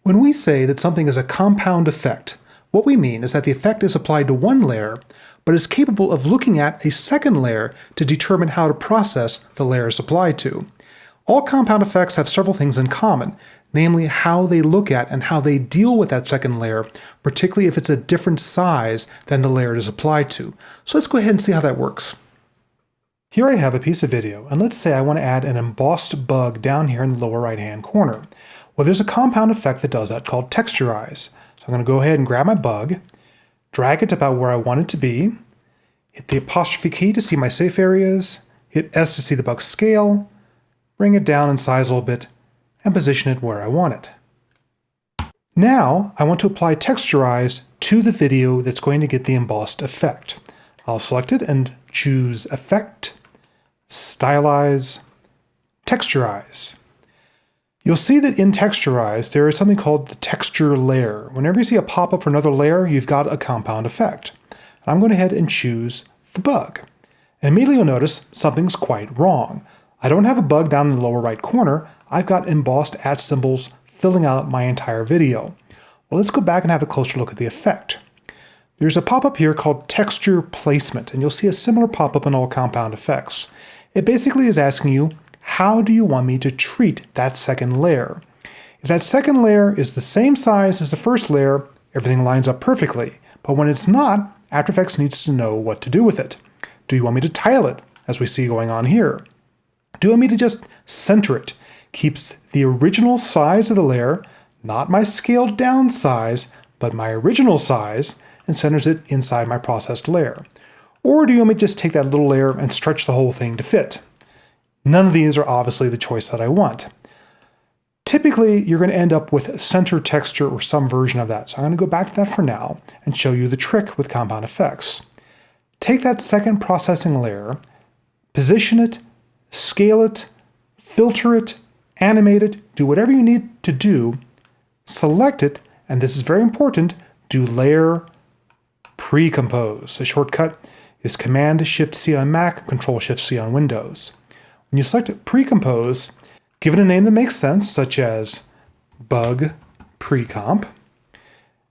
When we say that something is a compound effect, what we mean is that the effect is applied to one layer, but is capable of looking at a second layer to determine how to process the layers applied to. All compound effects have several things in common, namely how they look at and how they deal with that second layer, particularly if it's a different size than the layer it is applied to. So let's go ahead and see how that works. Here I have a piece of video, and let's say I want to add an embossed bug down here in the lower right-hand corner. Well, there's a compound effect that does that called texturize. So I'm going to go ahead and grab my bug, drag it to about where I want it to be, hit the apostrophe key to see my safe areas, hit S to see the bug scale, bring it down in size a little bit, and position it where I want it. Now I want to apply texturize to the video that's going to get the embossed effect. I'll select it and choose Effect, Stylize, Texturize. You'll see that in Texturize there is something called the texture layer. Whenever you see a pop-up for another layer, you've got a compound effect. And I'm going to head and choose the bug. And immediately you'll notice something's quite wrong. I don't have a bug down in the lower right corner. I've got embossed @ symbols filling out my entire video. Well, let's go back and have a closer look at the effect. There's a pop-up here called Texture Placement, and you'll see a similar pop-up in all compound effects. It basically is asking you, how do you want me to treat that second layer? If that second layer is the same size as the first layer, everything lines up perfectly. But when it's not, After Effects needs to know what to do with it. Do you want me to tile it, as we see going on here? Do you want me to just center it? Keeps the original size of the layer, not my scaled down size, but my original size, and centers it inside my processed layer. Or do you want me to just take that little layer and stretch the whole thing to fit? None of these are obviously the choice that I want. Typically, you're going to end up with center texture or some version of that. So I'm going to go back to that for now and show you the trick with compound effects. Take that second processing layer, position it, scale it, filter it, animate it, do whatever you need to do, select it, and this is very important, do layer pre-compose. The shortcut is Command-Shift-C on Mac, Control-Shift-C on Windows. When you select pre-compose, give it a name that makes sense, such as bug pre-comp,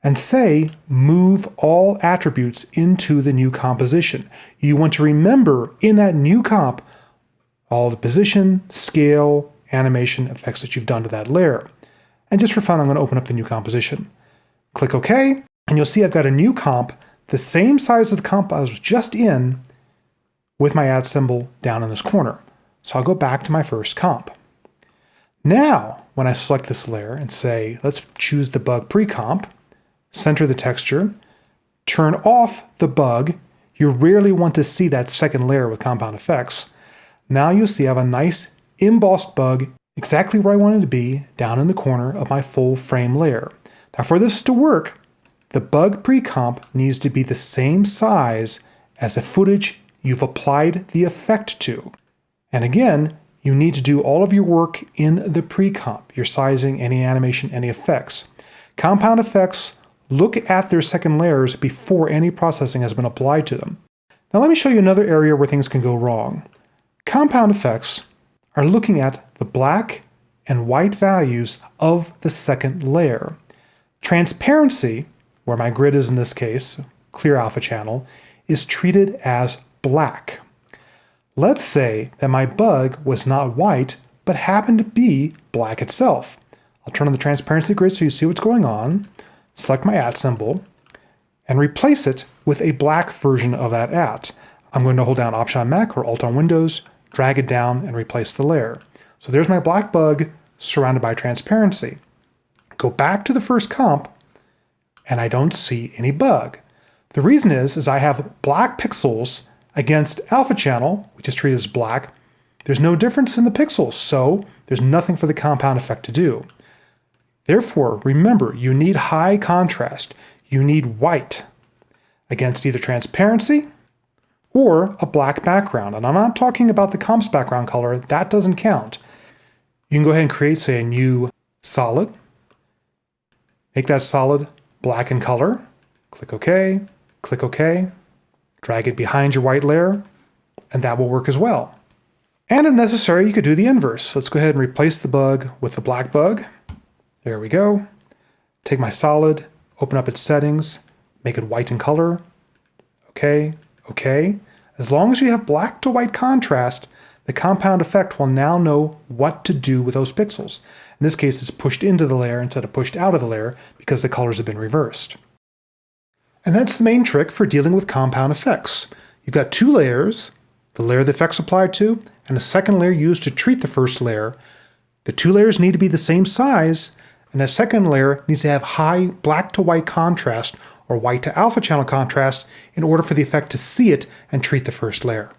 and say move all attributes into the new composition. You want to remember in that new comp all the position, scale, animation effects that you've done to that layer. And just for fun, I'm going to open up the new composition. Click OK, and you'll see I've got a new comp, the same size as the comp I was just in, with my @ symbol down in this corner. So I'll go back to my first comp. Now, when I select this layer and say, let's choose the bug pre-comp, center the texture, turn off the bug, you rarely want to see that second layer with compound effects. Now you'll see I have a nice embossed bug exactly where I want it to be, down in the corner of my full frame layer. Now for this to work, the bug pre-comp needs to be the same size as the footage you've applied the effect to. And again, you need to do all of your work in the pre-comp, your sizing, any animation, any effects. Compound effects look at their second layers before any processing has been applied to them. Now let me show you another area where things can go wrong. Compound effects are looking at the black and white values of the second layer. Transparency, where my grid is in this case, clear alpha channel, is treated as black. Let's say that my bug was not white, but happened to be black itself. I'll turn on the transparency grid so you see what's going on, select my @ symbol, and replace it with a black version of that @. I'm going to hold down Option on Mac or Alt on Windows, drag it down, and replace the layer. So there's my black bug surrounded by transparency. Go back to the first comp, and I don't see any bug. The reason is I have black pixels against alpha channel, which is treated as black. There's no difference in the pixels, so there's nothing for the compound effect to do. Therefore, remember, you need high contrast. You need white against either transparency or a black background. And I'm not talking about the comp's background color. That doesn't count. You can go ahead and create, say, a new solid. Make that solid black in color. Click OK. Click OK. Drag it behind your white layer, and that will work as well. And if necessary, you could do the inverse. Let's go ahead and replace the bug with the black bug. There we go. Take my solid, open up its settings, make it white in color. Okay, okay. As long as you have black to white contrast, the compound effect will now know what to do with those pixels. In this case, it's pushed into the layer instead of pushed out of the layer because the colors have been reversed. And that's the main trick for dealing with compound effects. You've got two layers, the layer the effect's applied to, and a second layer used to treat the first layer. The two layers need to be the same size, and the second layer needs to have high black to white contrast or white to alpha channel contrast in order for the effect to see it and treat the first layer.